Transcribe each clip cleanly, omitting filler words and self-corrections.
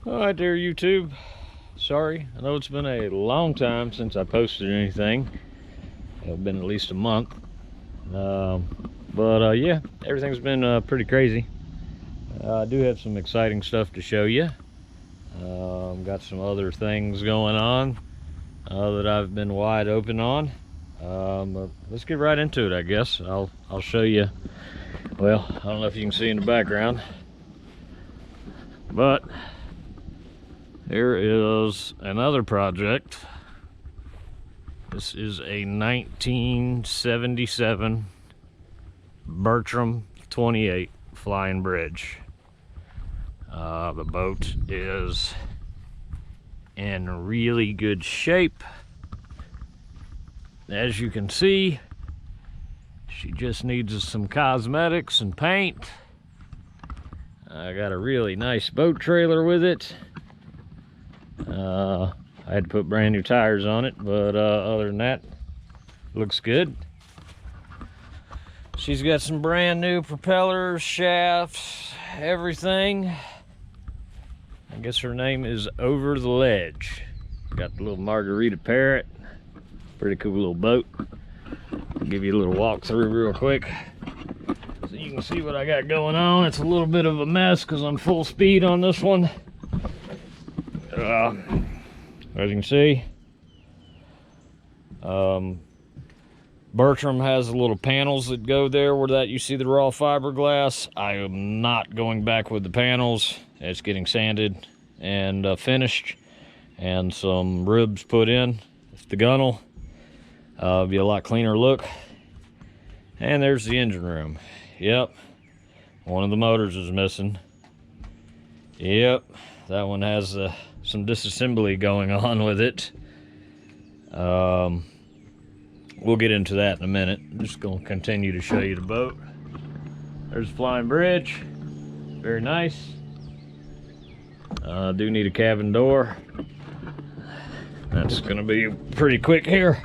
All right there, YouTube. Sorry, I know it's been a long time since I posted anything. It's been at least a month. Yeah, everything's been pretty crazy. I do have some exciting stuff to show you. Got some other things going on that I've been wide open on. But let's get right into it, I guess. I'll show you. Well, I don't know if you can see in the background, but there is another project. This is a 1977 Bertram 28 flying bridge. The boat is in really good shape. As you can see, she just needs some cosmetics and paint. I got a really nice boat trailer with it. I had to put brand new tires on it, but other than that, looks good. She's got some brand new propellers, shafts, everything. I guess her name is Over the Ledge. Got the little margarita parrot. Pretty cool little boat. I'll give you a little walkthrough real quick so you can see what I got going on. It's a little bit of a mess because I'm full speed on this one. As you can see, Bertram has the little panels that go there where that you see the raw fiberglass. I am not going back with the panels. It's getting sanded and finished, and some ribs put in with the gunnel. Be a lot cleaner look. And there's the engine room. Yep, one of the motors is missing. Yep, that one has some disassembly going on with it. We'll get into that in a minute. I'm just going to continue to show you the boat. There's the flying bridge. Very nice. I do need a cabin door. That's going to be pretty quick here.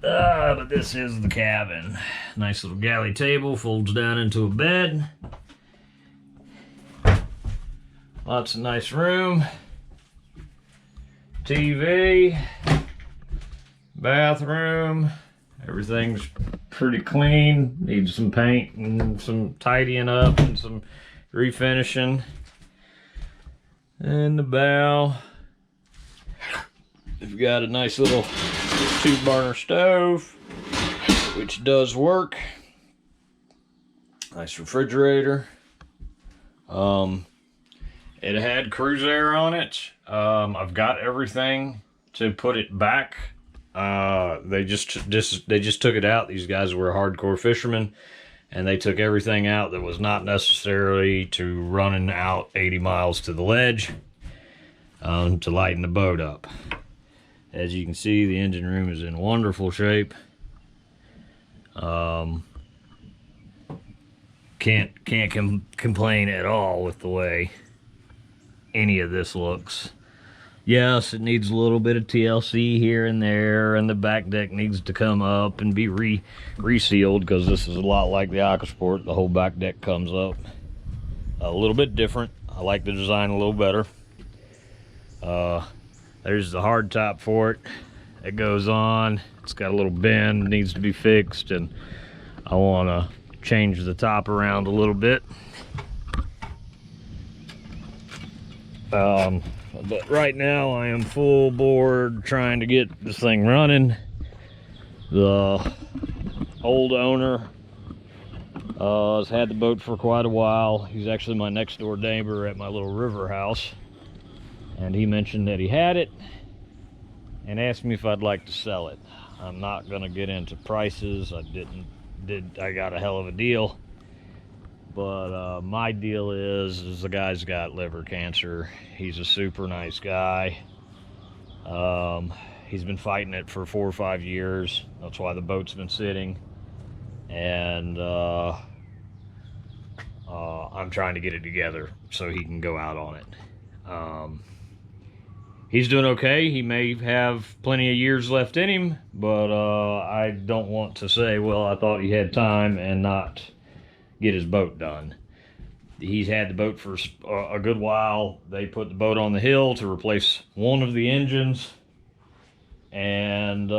But this is the cabin. Nice little galley table, folds down into a bed. Lots of nice room. TV. Bathroom. Everything's pretty clean. Needs some paint and some tidying up and some refinishing. And the bow. We've got a nice little 2-burner stove, which does work. Nice refrigerator. It had cruise air on it. I've got everything to put it back. They just took it out. These guys were hardcore fishermen, and they took everything out that was not necessary to running out 80 miles to the ledge to lighten the boat up. As you can see, the engine room is in wonderful shape. Can't complain at all with the way any of this looks. Yes, it needs a little bit of TLC here and there, and the back deck needs to come up and be resealed because this is a lot like the Aquasport. The whole back deck comes up a little bit different. I like the design a little better. There's the hard top for it. It goes on. It's got a little bend, needs to be fixed, and I want to change the top around a little bit. But right now I am full board trying to get this thing running. The old owner has had the boat for quite a while. He's actually my next door neighbor at my little river house, and he mentioned that he had it and asked me if I'd like to sell it. I'm not gonna get into prices. I got a hell of a deal. But my deal is the guy's got liver cancer. He's a super nice guy. He's been fighting it for 4 or 5 years. That's why the boat's been sitting. And I'm trying to get it together so he can go out on it. He's doing okay. He may have plenty of years left in him, but I don't want to say, well, I thought he had time and not get his boat done. He's had the boat for a good while. They put the boat on the hill to replace one of the engines, and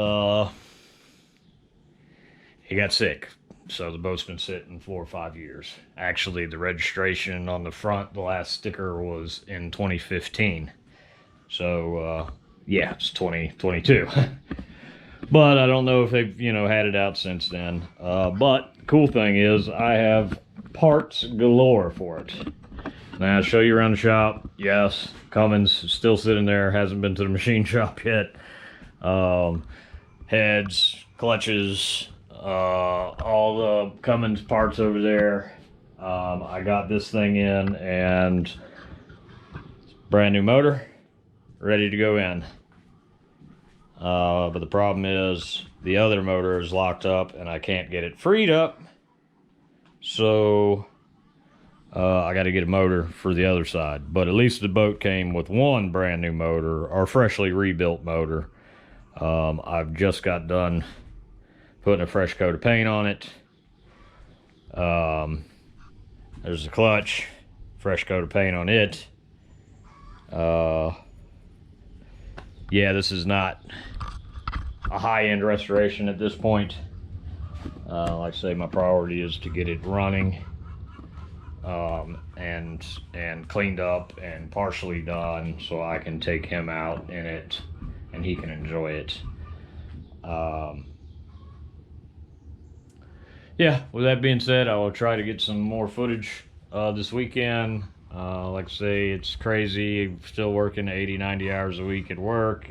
he got sick. So the boat's been sitting 4 or 5 years. Actually, the registration on the front, the last sticker was in 2015. So, yeah, it's 2022. But I don't know if they've, had it out since then. But the cool thing is I have parts galore for it. Now, I'll show you around the shop. Yes, Cummins is still sitting there. Hasn't been to the machine shop yet. Heads, clutches, all the Cummins parts over there. I got this thing in, and brand new motor, ready to go in. But the problem is the other motor is locked up and I can't get it freed up. So I got to get a motor for the other side. But at least the boat came with one brand new motor, or freshly rebuilt motor. I've just got done putting a fresh coat of paint on it. There's the clutch, fresh coat of paint on it. Yeah, this is not a high-end restoration at this point. Like I say, my priority is to get it running, and cleaned up and partially done, so I can take him out in it and he can enjoy it. Yeah, with that being said, I will try to get some more footage this weekend. Like I say, it's crazy. Still working 80, 90 hours a week at work.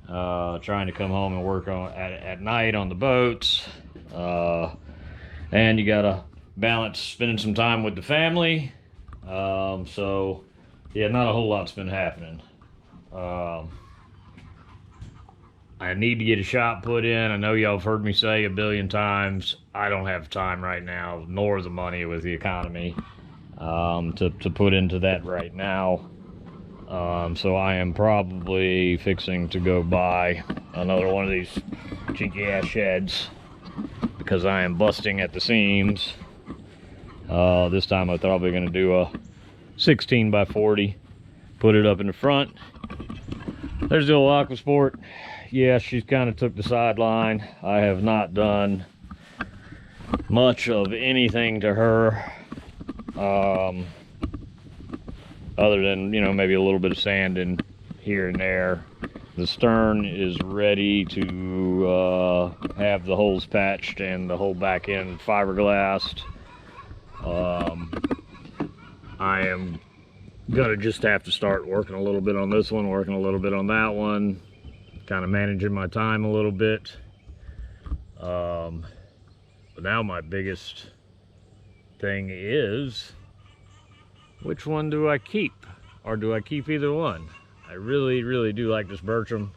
Trying to come home and work at night on the boats. And you gotta balance spending some time with the family. So, yeah, not a whole lot's been happening. I need to get a shop put in. I know y'all have heard me say a billion times, I don't have time right now, nor the money with the economy, to put into that right now. So I am probably fixing to go buy another one of these cheeky ass sheds, because I am busting at the seams. This time I'm probably going to do a 16 by 40, put it up in the front. There's the old Aquasport. Yeah, she's kind of took the sideline. I have not done much of anything to her, other than, maybe a little bit of sand in here and there. The stern is ready to have the holes patched and the whole back end fiberglassed. I am gonna just have to start working a little bit on this one, working a little bit on that one, kind of managing my time a little bit. But now my biggest thing is, which one do I keep? Or do I keep either one? I really, really do like this Bertram.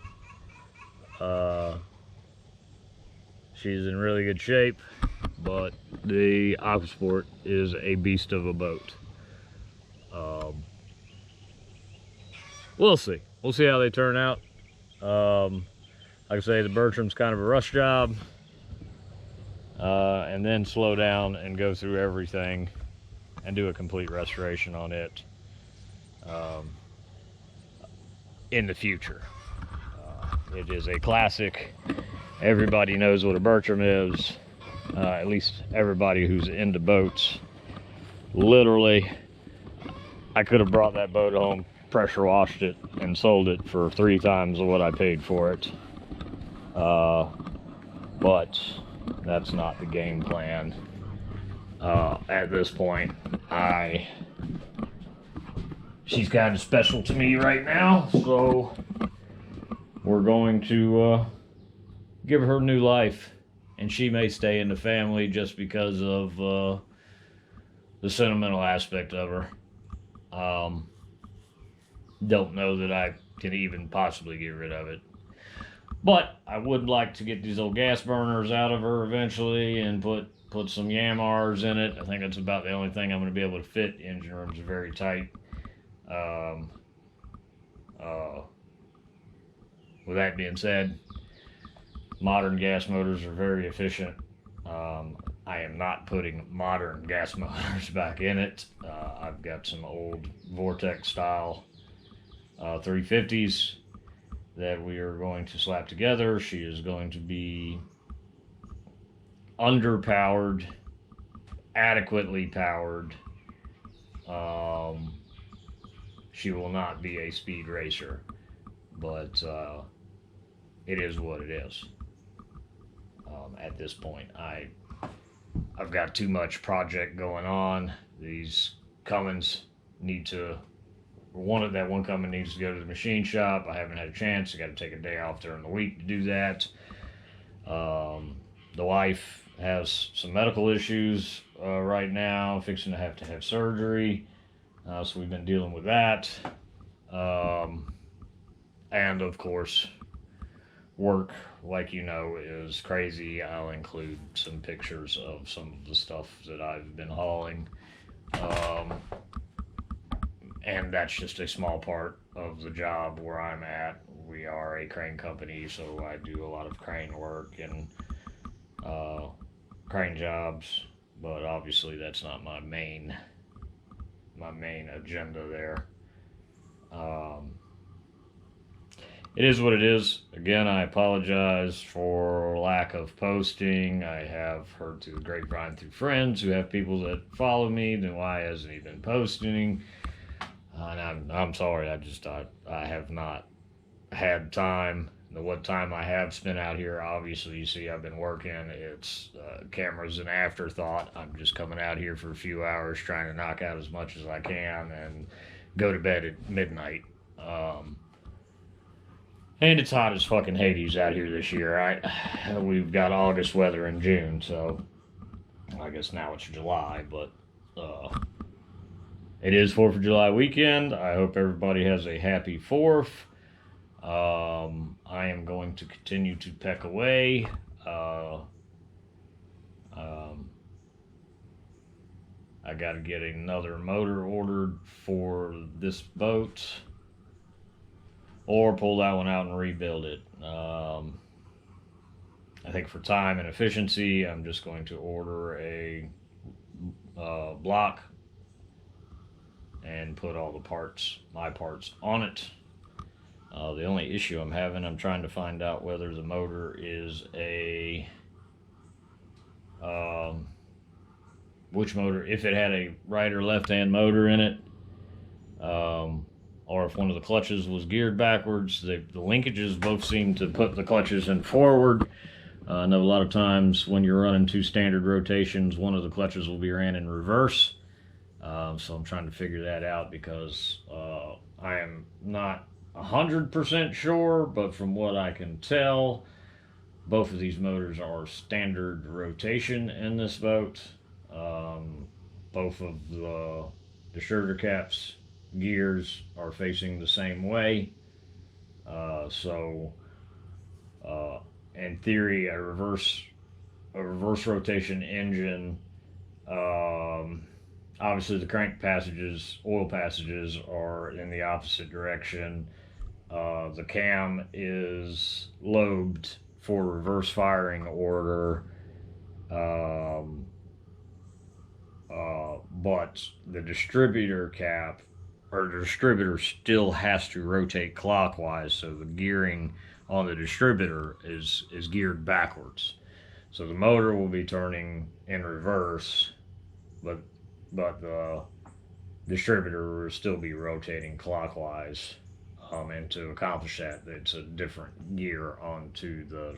She's in really good shape, but the Aquasport is a beast of a boat. We'll see. We'll see how they turn out. Like I say, the Bertram's kind of a rush job. And then slow down and go through everything and do a complete restoration on it in the future. It is a classic. Everybody knows what a Bertram is, at least everybody who's into boats. Literally, I could have brought that boat home, pressure washed it, and sold it for 3 times what I paid for it. But that's not the game plan. At this point, she's kind of special to me right now, so we're going to give her new life, and she may stay in the family just because of the sentimental aspect of her. Don't know that I can even possibly get rid of it. But I would like to get these old gas burners out of her eventually and put some Yamars in it. I think that's about the only thing I'm going to be able to fit. The engine room's very tight. With that being said, modern gas motors are very efficient. I am not putting modern gas motors back in it. I've got some old Vortex style 350s that we are going to slap together. She is going to be underpowered, adequately powered. She will not be a speed racer, but it is what it is. At this point, I've got too much project going on. These Cummins need to. One Cummins needs to go to the machine shop. I haven't had a chance. I got to take a day off during the week to do that. The wife has some medical issues right now, fixing to have surgery. So we've been dealing with that. And of course, work, like you know, is crazy. I'll include some pictures of some of the stuff that I've been hauling. And that's just a small part of the job where I'm at. We are a crane company, so I do a lot of crane work and crane jobs, but obviously that's not my main agenda there. It is what it is. Again, I apologize for lack of posting. I have heard through the grapevine through friends who have people that follow me, then why hasn't he been posting? And I'm sorry. I have not had time. What time I have spent out here, obviously, you see I've been working. It's camera's an afterthought. I'm just coming out here for a few hours trying to knock out as much as I can and go to bed at midnight. And it's hot as fucking Hades out here this year, right? We've got August weather in June, so I guess now it's July, but it is 4th of July weekend. I hope everybody has a happy 4th. I am going to continue to peck away. I got to get another motor ordered for this boat, or pull that one out and rebuild it. I think for time and efficiency, I'm just going to order a block and put all the parts, my parts, on it. The only issue I'm having, I'm trying to find out whether the motor is a which motor, if it had a right or left hand motor in it, or if one of the clutches was geared backwards. The linkages both seem to put the clutches in forward. I know a lot of times when you're running two standard rotations, one of the clutches will be ran in reverse. So I'm trying to figure that out because I am not 100% sure, but from what I can tell, both of these motors are standard rotation in this boat. Both of the distributor caps gears are facing the same way. So in theory, a reverse rotation engine, obviously the crank passages, oil passages are in the opposite direction. The cam is lobed for reverse firing order, but the distributor cap, or the distributor, still has to rotate clockwise, so the gearing on the distributor is geared backwards. So the motor will be turning in reverse, but the distributor will still be rotating clockwise. And to accomplish that, it's a different gear onto the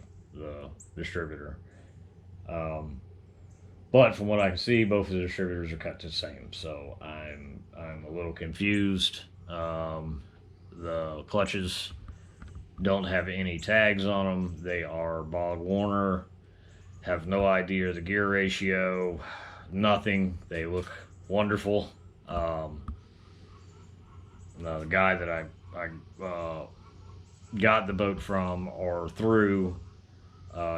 distributor. But from what I can see, both of the distributors are cut the same, so I'm a little confused. The clutches don't have any tags on them. They are Bog Warner. Have no idea the gear ratio. Nothing. They look wonderful. The guy that I got the boat from or through,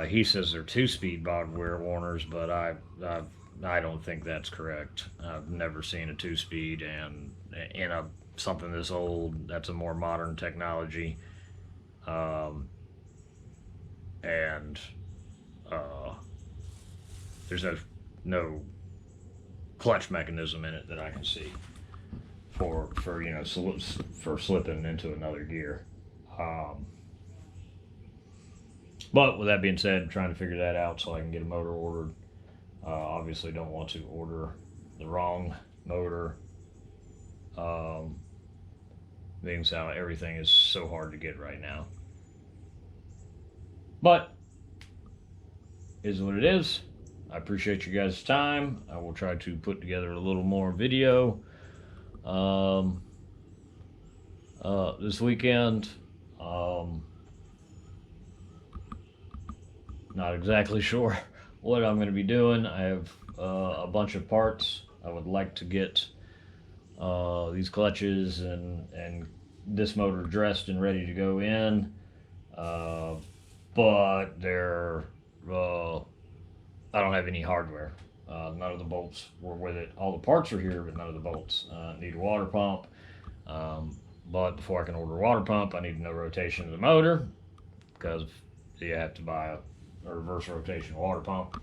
he says they're 2-speed Bog Warners, but I don't think that's correct. I've never seen a 2-speed, and in something this old, that's a more modern technology. And there's no no clutch mechanism in it that I can see for you know, for slipping into another gear. But with that being said, I'm trying to figure that out so I can get a motor ordered. Obviously don't want to order the wrong motor, being how everything is so hard to get right now. But is what it is. I appreciate you guys' time. I will try to put together a little more video this weekend. Not exactly sure what I'm going to be doing. I have a bunch of parts. I would like to get these clutches and this motor dressed and ready to go in, but they're I don't have any hardware. None of the bolts were with it. All the parts are here, but none of the bolts. Need a water pump, but before I can order a water pump, I need to know rotation of the motor, because you have to buy a reverse rotation water pump.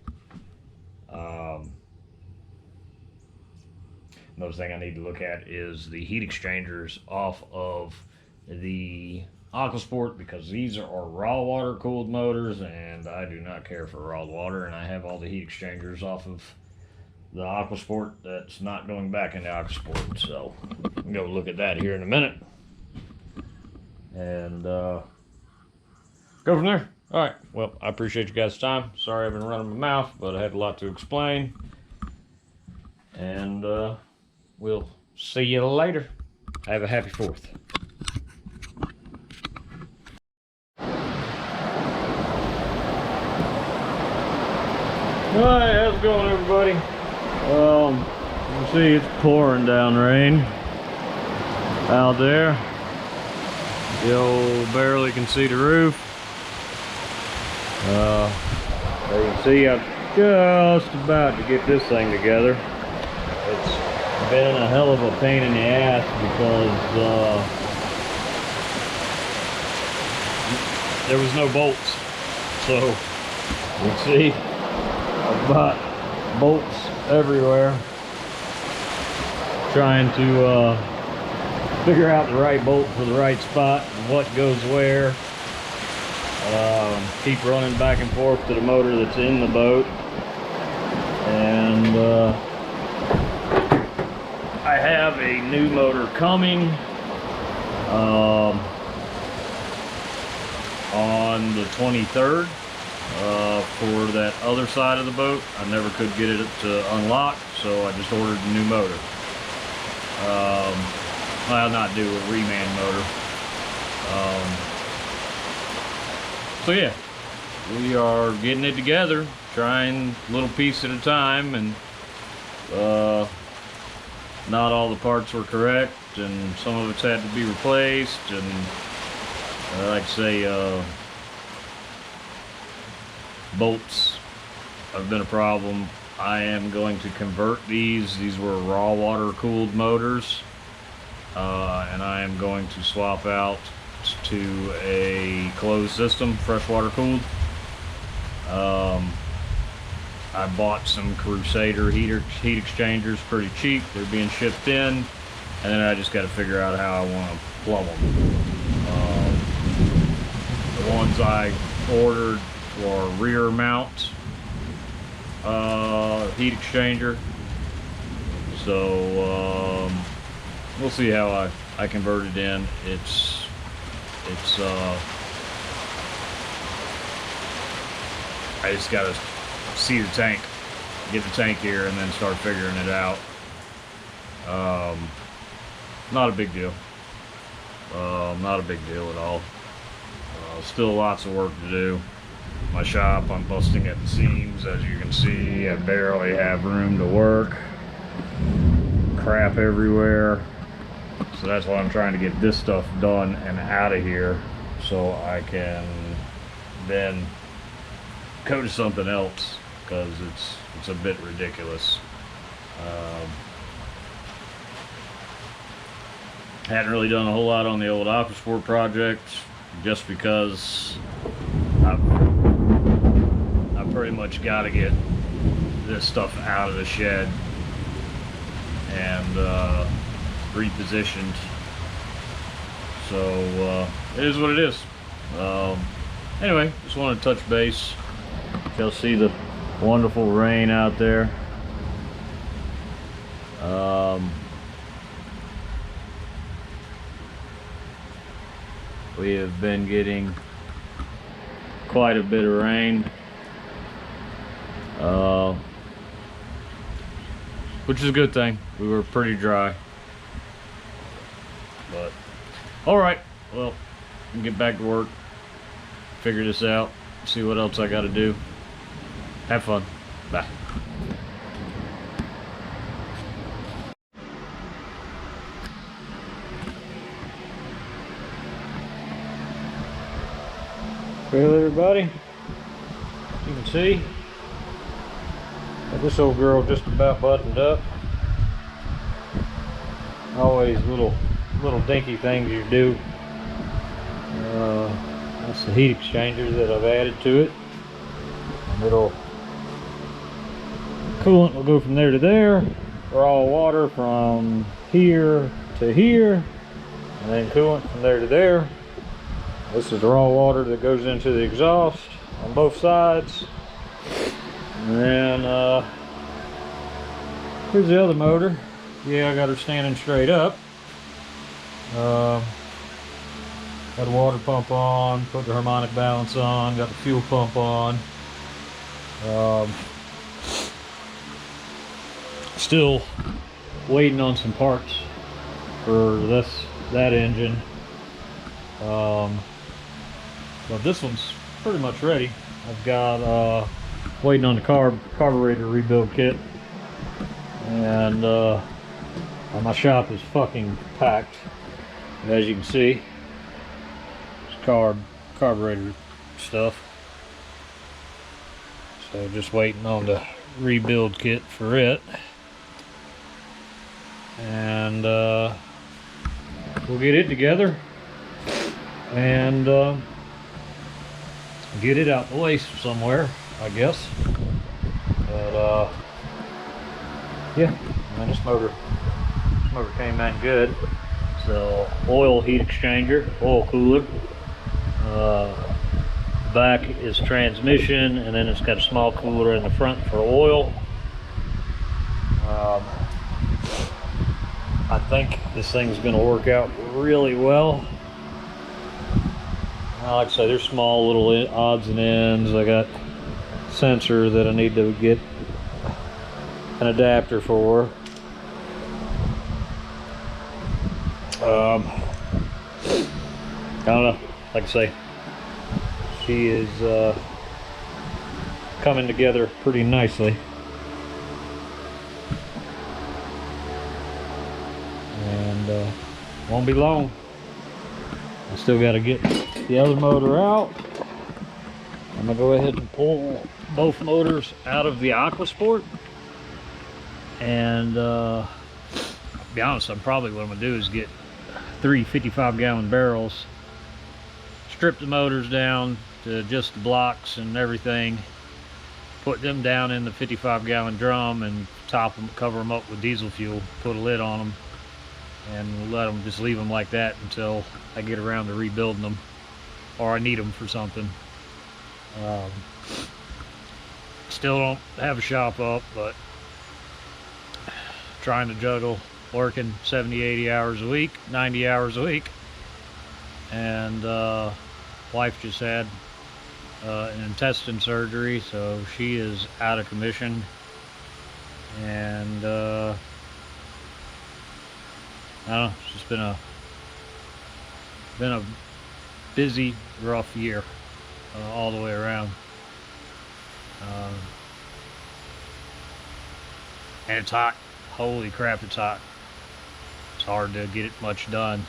Another thing I need to look at is the heat exchangers off of the AquaSport, because these are raw water cooled motors and I do not care for raw water, and I have all the heat exchangers off of the AquaSport that's not going back into AquaSport, so I'm gonna go look at that here in a minute and go from there. All right, well, I appreciate you guys' time. Sorry I've been running my mouth, but I had a lot to explain, and we'll see you later. Have a happy 4th. Alright, how's it going, everybody? You see it's pouring down rain out there. You barely can see the roof. As you can see, I'm just about to get this thing together. It's been a hell of a pain in the ass because there was no bolts. So you can see I've got bolts everywhere, trying to figure out the right bolt for the right spot and what goes where. Keep running back and forth to the motor that's in the boat, and I have a new motor coming on the 23rd for that other side of the boat. I never could get it to unlock, so I just ordered a new motor. I'll not do a reman motor. So yeah, we are getting it together, trying a little piece at a time, and not all the parts were correct, and some of it's had to be replaced, and like I say, bolts have been a problem. I am going to convert these. These were raw water cooled motors, and I am going to swap out to a closed system, freshwater cooled. I bought some Crusader heat exchangers pretty cheap. They're being shipped in, and then I just got to figure out how I want to plumb them. The ones I ordered were rear mount heat exchanger, so we'll see how I convert it in. It's I just gotta see the tank, get the tank here, and then start figuring it out. Not a big deal. Not a big deal at all. Still lots of work to do. My shop, I'm busting at the seams, as you can see. I barely have room to work. Crap everywhere. So that's why I'm trying to get this stuff done and out of here, so I can then go to something else, because it's a bit ridiculous. Hadn't really done a whole lot on the old AquaSport project, just because I pretty much got to get this stuff out of the shed and repositioned. So it is what it is. Anyway, just want to touch base. You'll see the wonderful rain out there. We have been getting quite a bit of rain, which is a good thing. We were pretty dry, but all right, well, I'll get back to work, figure this out, see what else I got to do. Have fun. Bye. Well, everybody, you can see this old girl just about buttoned up. Always little dinky things you do. That's the heat exchanger that I've added to it. Little coolant will go from there to there. Raw water from here to here, and then coolant from there to there. This is the raw water that goes into the exhaust on both sides. And then here's the other motor. Yeah, I got her standing straight up. Got a water pump on, put the harmonic balance on, got the fuel pump on. Still waiting on some parts for that engine. But this one's pretty much ready. I've got waiting on the carburetor rebuild kit, and my shop is fucking packed, as you can see. It's carburetor stuff, so just waiting on the rebuild kit for it, and we'll get it together and get it out the way somewhere, I guess. But yeah, man, this motor came in good. So oil heat exchanger, oil cooler. Back is transmission, and then it's got a small cooler in the front for oil. I think this thing's going to work out really well. Like I say, there's small little odds and ends. I got sensor that I need to get an adapter for. I don't know. Like I say, she is coming together pretty nicely. And won't be long. I still got to get the other motor out. I'm gonna go ahead and pull both motors out of the Aquasport, and to be honest, probably what I'm gonna do is get 3 55-gallon barrels, strip the motors down to just the blocks and everything, put them down in the 55-gallon drum and top them, cover them up with diesel fuel, put a lid on them, and let them, just leave them like that until I get around to rebuilding them, or I need them for something. Still don't have a shop up, but trying to juggle working 70, 80 hours a week, 90 hours a week. And wife just had an intestine surgery, so she is out of commission. And I don't know, it's just been a busy, rough year all the way around. And it's hot. Holy crap, it's hot. It's hard to get it much done.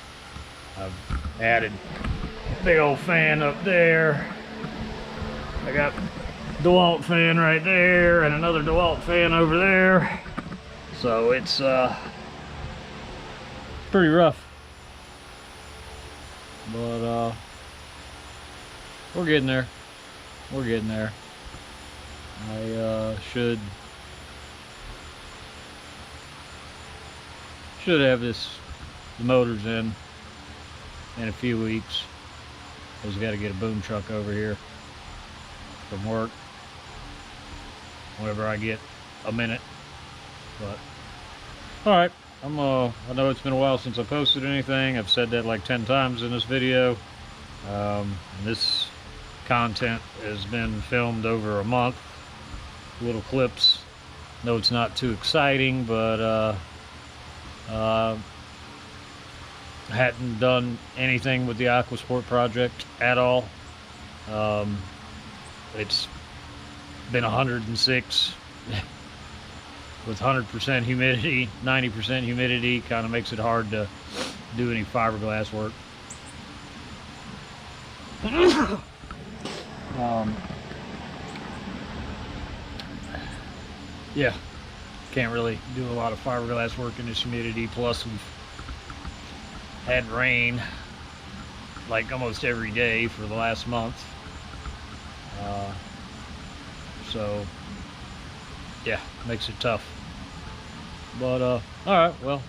I've added a big old fan up there. I got DeWalt fan right there and another DeWalt fan over there. So it's pretty rough. But we're getting there. We're getting there. I should have the motors in a few weeks. Just got to get a boom truck over here from work whenever I get a minute. But all right, I know it's been a while since I posted anything. I've said that like 10 times in this video. This content has been filmed over a month. Little clips. No, it's not too exciting, but hadn't done anything with the Aquasport project at all. It's been 106 with 100% humidity, 90% humidity. Kind of makes it hard to do any fiberglass work. Yeah, can't really do a lot of fiberglass work in this humidity. Plus we've had rain like almost every day for the last month. So yeah, makes it tough. But all right, well,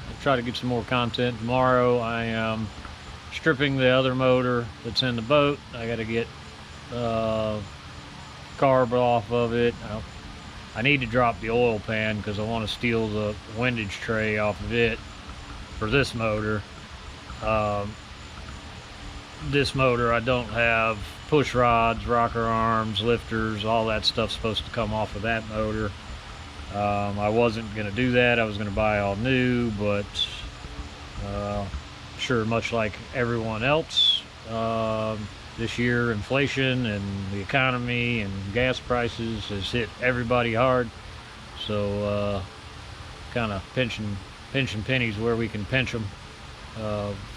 I'll try to get some more content tomorrow. I am stripping the other motor that's in the boat. I got to get carb off of it. I need to drop the oil pan because I want to steal the windage tray off of it for this motor. This motor, I don't have push rods, rocker arms, lifters, all that stuff's supposed to come off of that motor. I wasn't going to do that. I was going to buy all new, but sure, much like everyone else, this year inflation and the economy and gas prices has hit everybody hard. So kind of pinching pennies where we can pinch them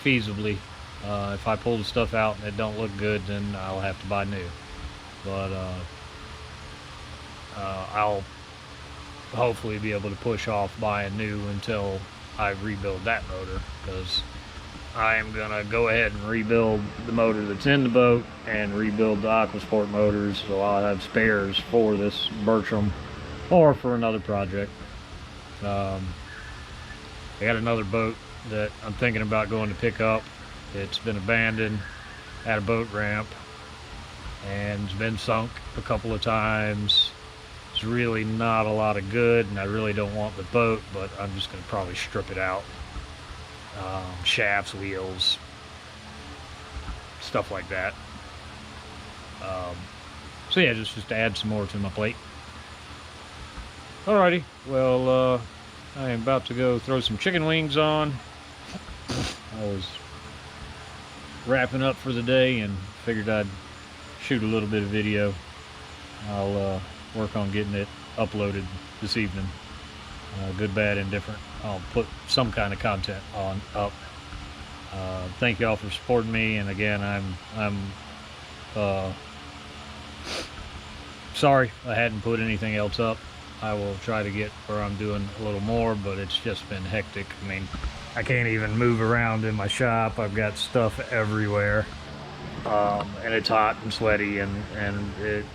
feasibly. If I pull the stuff out and it don't look good, then I'll have to buy new. But I'll hopefully be able to push off buying new until I rebuild that motor, because I am gonna go ahead and rebuild the motor that's in the boat and rebuild the Aquasport motors, so I'll have spares for this Bertram or for another project. I got another boat that I'm thinking about going to pick up. It's been abandoned at a boat ramp and it's been sunk a couple of times. It's really not a lot of good, and I really don't want the boat, but I'm just going to probably strip it out. Shafts, wheels, stuff like that. So yeah, just to add some more to my plate. Alrighty, well, I am about to go throw some chicken wings on. I was wrapping up for the day and figured I'd shoot a little bit of video. I'll work on getting it uploaded this evening. Good, bad, indifferent. I'll put some kind of content up. Thank y'all for supporting me, and again, I'm sorry I hadn't put anything else up. I will try to get where I'm doing a little more, but it's just been hectic. I mean, I can't even move around in my shop. I've got stuff everywhere, and it's hot and sweaty, and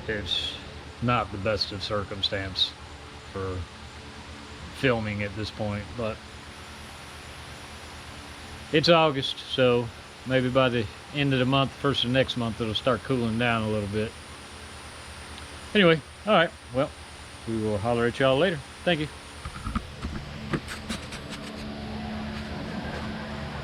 it's not the best of circumstance for filming at this point. But it's August, so maybe by the end of the month, first of next month, it'll start cooling down a little bit. Anyway, all right, well, we will holler at y'all later. Thank you.